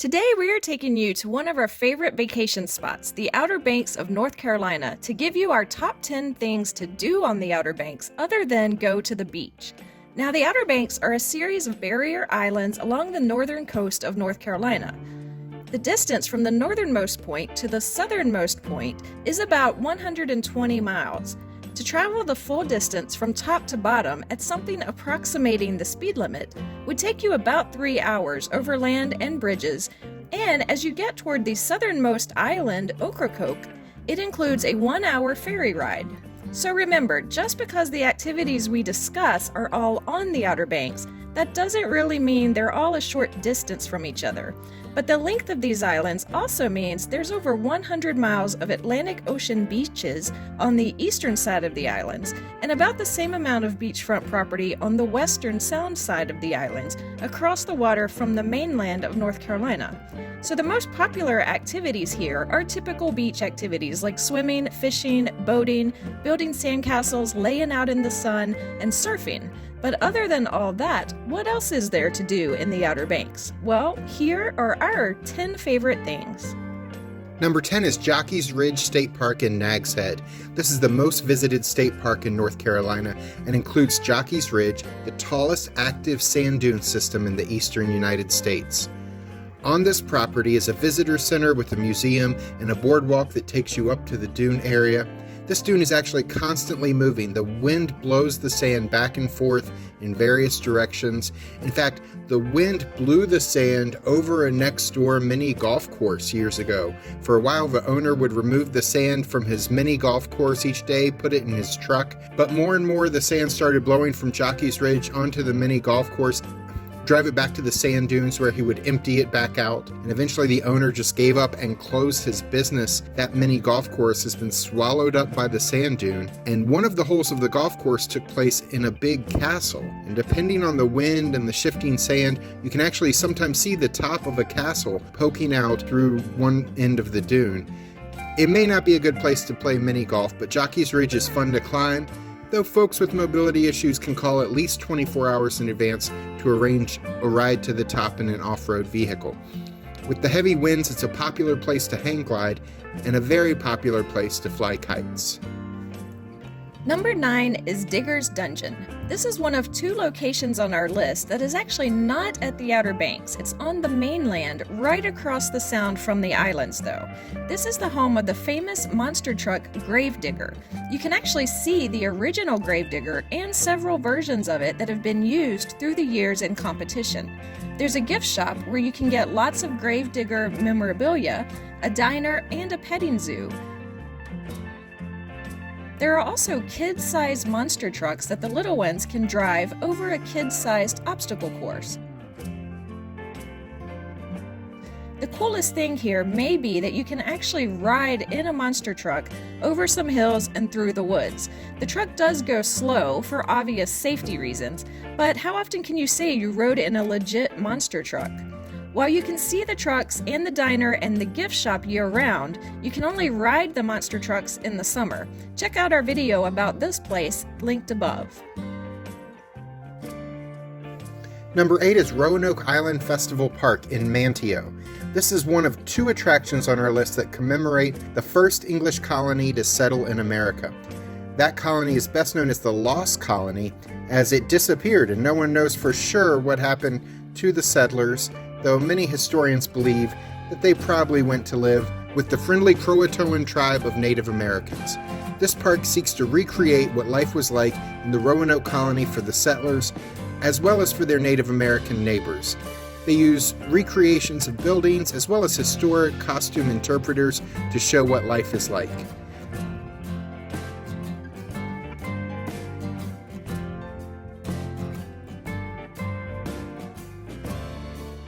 Today we are taking you to one of our favorite vacation spots, the Outer Banks of North Carolina, to give you our top 10 things to do on the Outer Banks other than go to the beach. Now, the Outer Banks are a series of barrier islands along the northern coast of North Carolina. The distance from the northernmost point to the southernmost point is about 120 miles. To travel the full distance from top to bottom at something approximating the speed limit would take you about 3 hours over land and bridges, and as you get toward the southernmost island, Ocracoke, it includes a 1-hour ferry ride. So remember, just because the activities we discuss are all on the Outer Banks, that doesn't really mean they're all a short distance from each other. But the length of these islands also means there's over 100 miles of Atlantic Ocean beaches on the eastern side of the islands, and about the same amount of beachfront property on the western sound side of the islands, across the water from the mainland of North Carolina. So the most popular activities here are typical beach activities like swimming, fishing, boating, building sandcastles, laying out in the sun, and surfing. But other than all that, what else is there to do in the Outer Banks? Well, here are our 10 favorite things. Number 10 is Jockey's Ridge State Park in Nags Head. This is the most visited state park in North Carolina and includes Jockey's Ridge, the tallest active sand dune system in the eastern United States. On this property is a visitor center with a museum and a boardwalk that takes you up to the dune area. This dune is actually constantly moving. The wind blows the sand back and forth in various directions. In fact, the wind blew the sand over a next-door mini golf course years ago. For a while, the owner would remove the sand from his mini golf course each day, put it in his truck, but more and more the sand started blowing from Jockey's Ridge onto the mini golf course, drive it back to the sand dunes where he would empty it back out, and eventually the owner just gave up and closed his business. That mini golf course has been swallowed up by the sand dune, and one of the holes of the golf course took place in a big castle. And depending on the wind and the shifting sand, you can actually sometimes see the top of a castle poking out through one end of the dune. It may not be a good place to play mini golf, but Jockey's Ridge is fun to climb, though folks with mobility issues can call at least 24 hours in advance to arrange a ride to the top in an off-road vehicle. With the heavy winds, it's a popular place to hang glide and a very popular place to fly kites. Number 9 is Digger's Dungeon. This is one of 2 locations on our list that is actually not at the Outer Banks. It's on the mainland, right across the sound from the islands, though. This is the home of the famous monster truck Gravedigger. You can actually see the original Gravedigger and several versions of it that have been used through the years in competition. There's a gift shop where you can get lots of Gravedigger memorabilia, a diner, and a petting zoo. There are also kid-sized monster trucks that the little ones can drive over a kid-sized obstacle course. The coolest thing here may be that you can actually ride in a monster truck over some hills and through the woods. The truck does go slow for obvious safety reasons, but how often can you say you rode in a legit monster truck? While you can see the trucks and the diner and the gift shop year-round, you can only ride the monster trucks in the summer. Check out our video about this place, linked above. Number 8 is Roanoke Island Festival Park in Manteo. This is one of 2 attractions on our list that commemorate the first English colony to settle in America. That colony is best known as the Lost Colony, as it disappeared and no one knows for sure what happened to the settlers, though many historians believe that they probably went to live with the friendly Croatoan tribe of Native Americans. This park seeks to recreate what life was like in the Roanoke colony for the settlers, as well as for their Native American neighbors. They use recreations of buildings as well as historic costume interpreters to show what life is like.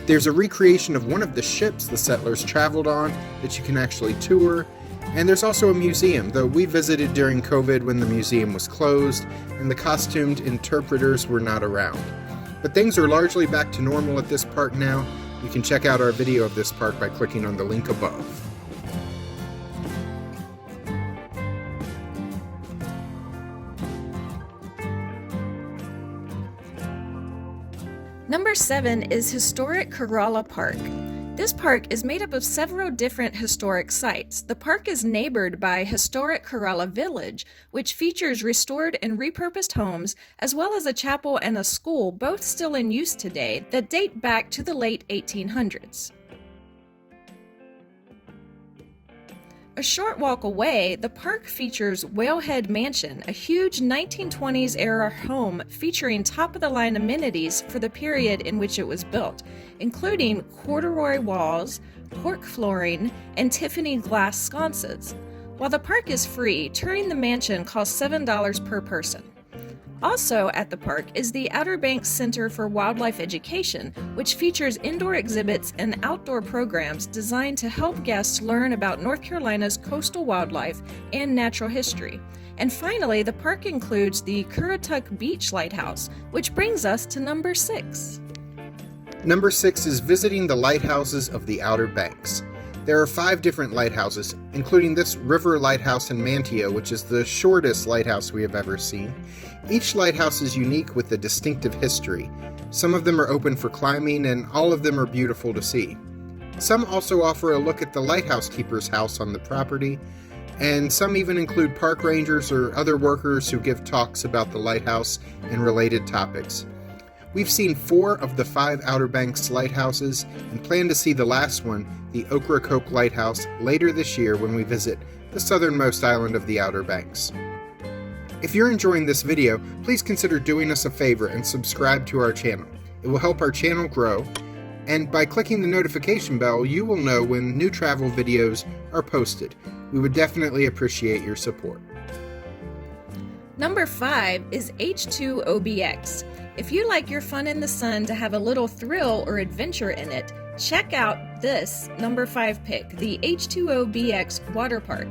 There's a recreation of one of the ships the settlers traveled on that you can actually tour, and there's also a museum, though we visited during COVID when the museum was closed and the costumed interpreters were not around. But things are largely back to normal at this park now. You can check out our video of this park by clicking on the link above. Number 7 is historic Corolla Park. This park is made up of several different historic sites. The park is neighbored by historic Corolla Village, which features restored and repurposed homes, as well as a chapel and a school, both still in use today, that date back to the late 1800s. A short walk away, the park features Whalehead Mansion, a huge 1920s-era home featuring top-of-the-line amenities for the period in which it was built, including corduroy walls, cork flooring, and Tiffany glass sconces. While the park is free, touring the mansion costs $7 per person. Also at the park is the Outer Banks Center for Wildlife Education, which features indoor exhibits and outdoor programs designed to help guests learn about North Carolina's coastal wildlife and natural history. And finally, the park includes the Currituck Beach Lighthouse, which brings us to number 6. Number 6 is visiting the lighthouses of the Outer Banks. There are 5 different lighthouses, including this river lighthouse in Manteo, which is the shortest lighthouse we have ever seen. Each lighthouse is unique with a distinctive history. Some of them are open for climbing, and all of them are beautiful to see. Some also offer a look at the lighthouse keeper's house on the property, and some even include park rangers or other workers who give talks about the lighthouse and related topics. We've seen 4 of the 5 Outer Banks lighthouses and plan to see the last one, the Ocracoke Lighthouse, later this year when we visit the southernmost island of the Outer Banks. If you're enjoying this video, please consider doing us a favor and subscribe to our channel. It will help our channel grow, and by clicking the notification bell, you will know when new travel videos are posted. We would definitely appreciate your support. Number 5 is H2OBX. If you like your fun in the sun to have a little thrill or adventure in it, check out this number 5 pick, the H2OBX Water Park.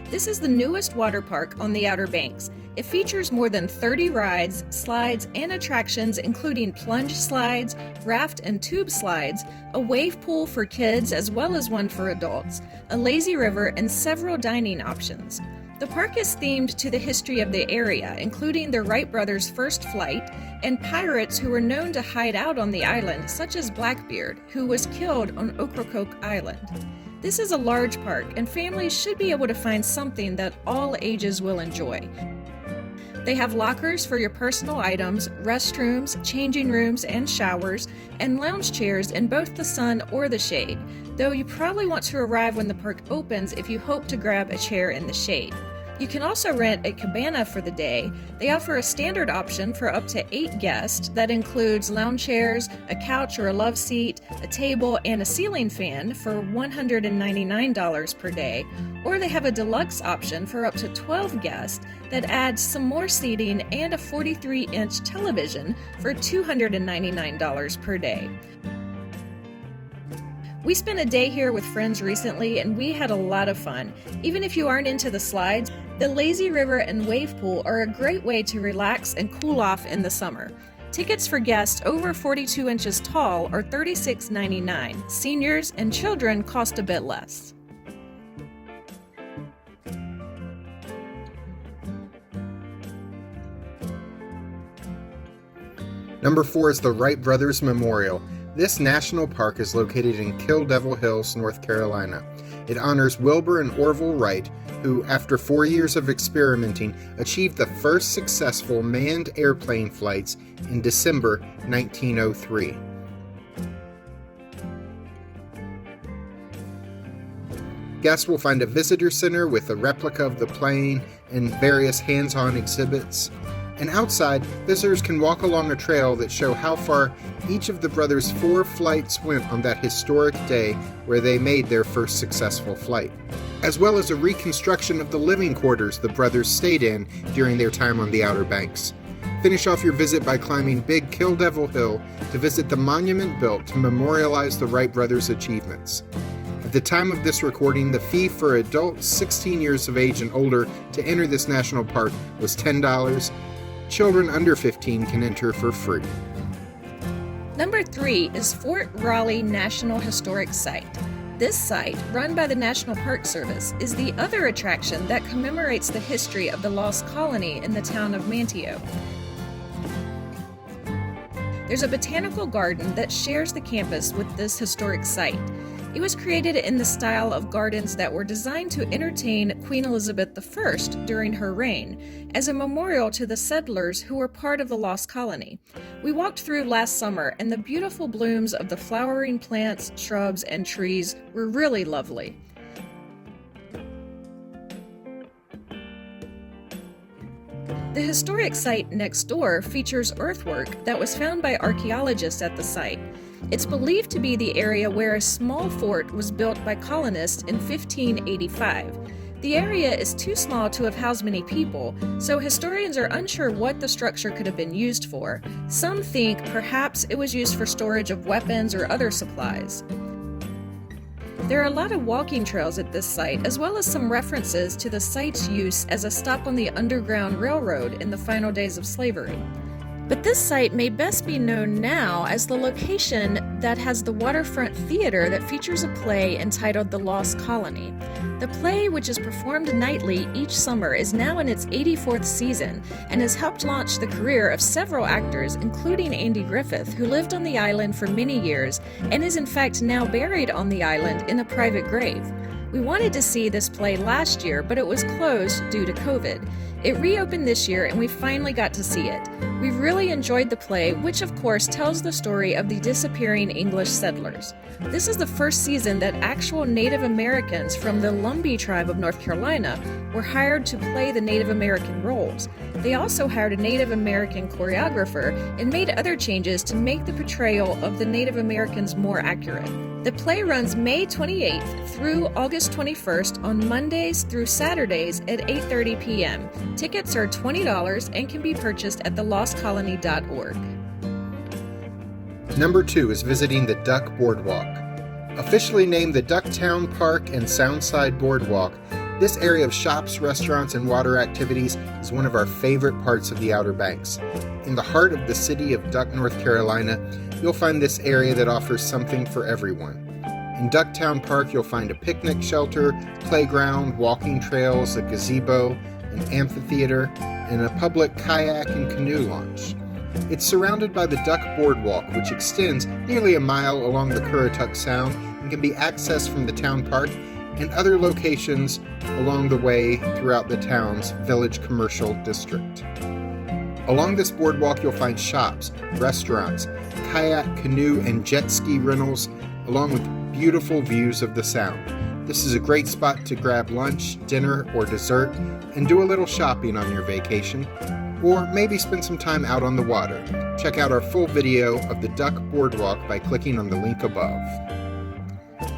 This is the newest water park on the Outer Banks. It features more than 30 rides, slides, and attractions including plunge slides, raft and tube slides, a wave pool for kids as well as one for adults, a lazy river, and several dining options. The park is themed to the history of the area, including the Wright brothers' first flight and pirates who were known to hide out on the island, such as Blackbeard, who was killed on Ocracoke Island. This is a large park, and families should be able to find something that all ages will enjoy. They have lockers for your personal items, restrooms, changing rooms and showers, and lounge chairs in both the sun or the shade, though you probably want to arrive when the park opens if you hope to grab a chair in the shade. You can also rent a cabana for the day. They offer a standard option for up to 8 guests that includes lounge chairs, a couch or a love seat, a table, and a ceiling fan for $199 per day, or they have a deluxe option for up to 12 guests that adds some more seating and a 43-inch television for $299 per day. We spent a day here with friends recently and we had a lot of fun. Even if you aren't into the slides, the lazy river and wave pool are a great way to relax and cool off in the summer. Tickets for guests over 42 inches tall are $36.99. Seniors and children cost a bit less. Number 4 is the Wright Brothers Memorial. This national park is located in Kill Devil Hills, North Carolina. It honors Wilbur and Orville Wright, who, after 4 years of experimenting, achieved the first successful manned airplane flights in December 1903. Guests will find a visitor center with a replica of the plane and various hands-on exhibits. And outside, visitors can walk along a trail that show how far each of the brothers' 4 flights went on that historic day where they made their first successful flight, as well as a reconstruction of the living quarters the brothers stayed in during their time on the Outer Banks. Finish off your visit by climbing Big Kill Devil Hill to visit the monument built to memorialize the Wright brothers' achievements. At the time of this recording, the fee for adults 16 years of age and older to enter this national park was $10. Children under 15 can enter for free. Number 3 is Fort Raleigh National Historic Site. This site, run by the National Park Service, is the other attraction that commemorates the history of the lost colony in the town of Manteo. There's a botanical garden that shares the campus with this historic site. It was created in the style of gardens that were designed to entertain Queen Elizabeth I during her reign, as a memorial to the settlers who were part of the lost colony. We walked through last summer, and the beautiful blooms of the flowering plants, shrubs, and trees were really lovely. The historic site next door features earthwork that was found by archaeologists at the site. It's believed to be the area where a small fort was built by colonists in 1585. The area is too small to have housed many people, so historians are unsure what the structure could have been used for. Some think perhaps it was used for storage of weapons or other supplies. There are a lot of walking trails at this site, as well as some references to the site's use as a stop on the Underground Railroad in the final days of slavery. But this site may best be known now as the location that has the waterfront theater that features a play entitled The Lost Colony. The play, which is performed nightly each summer, is now in its 84th season and has helped launch the career of several actors, including Andy Griffith, who lived on the island for many years and is in fact now buried on the island in a private grave. We wanted to see this play last year, but it was closed due to COVID. It reopened this year and we finally got to see it. We really enjoyed the play, which of course tells the story of the disappearing English settlers. This is the first season that actual Native Americans from the Lumbee tribe of North Carolina were hired to play the Native American roles. They also hired a Native American choreographer and made other changes to make the portrayal of the Native Americans more accurate. The play runs May 28th through August 21st on Mondays through Saturdays at 8:30 p.m. Tickets are $20 and can be purchased at thelostcolony.org. Number 2 is visiting the Duck Boardwalk. Officially named the Ducktown Park and Soundside Boardwalk, this area of shops, restaurants, and water activities is one of our favorite parts of the Outer Banks. In the heart of the city of Duck, North Carolina, you'll find this area that offers something for everyone. In Ducktown Park, you'll find a picnic shelter, playground, walking trails, a gazebo, an amphitheater, and a public kayak and canoe launch. It's surrounded by the Duck Boardwalk, which extends nearly a mile along the Currituck Sound and can be accessed from the town park and other locations along the way throughout the town's village commercial district. Along this boardwalk, you'll find shops, restaurants, kayak, canoe, and jet ski rentals, along with beautiful views of the Sound. This is a great spot to grab lunch, dinner, or dessert, and do a little shopping on your vacation, or maybe spend some time out on the water. Check out our full video of the Duck Boardwalk by clicking on the link above.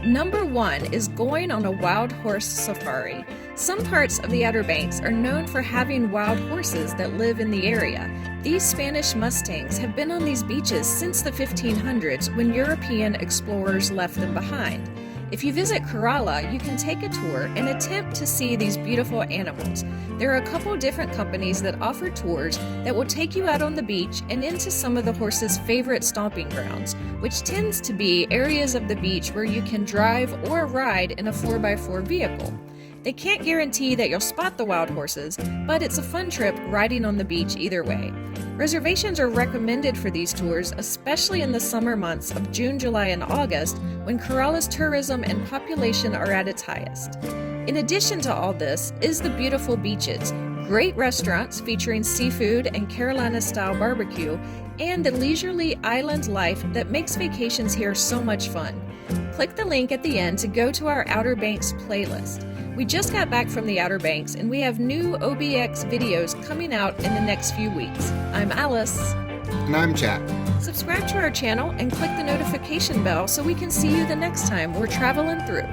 Number 1 is going on a wild horse safari. Some parts of the Outer Banks are known for having wild horses that live in the area. These Spanish Mustangs have been on these beaches since the 1500s when European explorers left them behind. If you visit Corolla, you can take a tour and attempt to see these beautiful animals. There are a couple different companies that offer tours that will take you out on the beach and into some of the horses' favorite stomping grounds, which tends to be areas of the beach where you can drive or ride in a 4x4 vehicle. They can't guarantee that you'll spot the wild horses, but it's a fun trip riding on the beach either way. Reservations are recommended for these tours, especially in the summer months of June, July, and August, when Corolla's tourism and population are at its highest. In addition to all this is the beautiful beaches, great restaurants featuring seafood and Carolina-style barbecue, and the leisurely island life that makes vacations here so much fun. Click the link at the end to go to our Outer Banks playlist. We just got back from the Outer Banks and we have new OBX videos coming out in the next few weeks. I'm Alice. And I'm Jack. Subscribe to our channel and click the notification bell so we can see you the next time we're traveling through.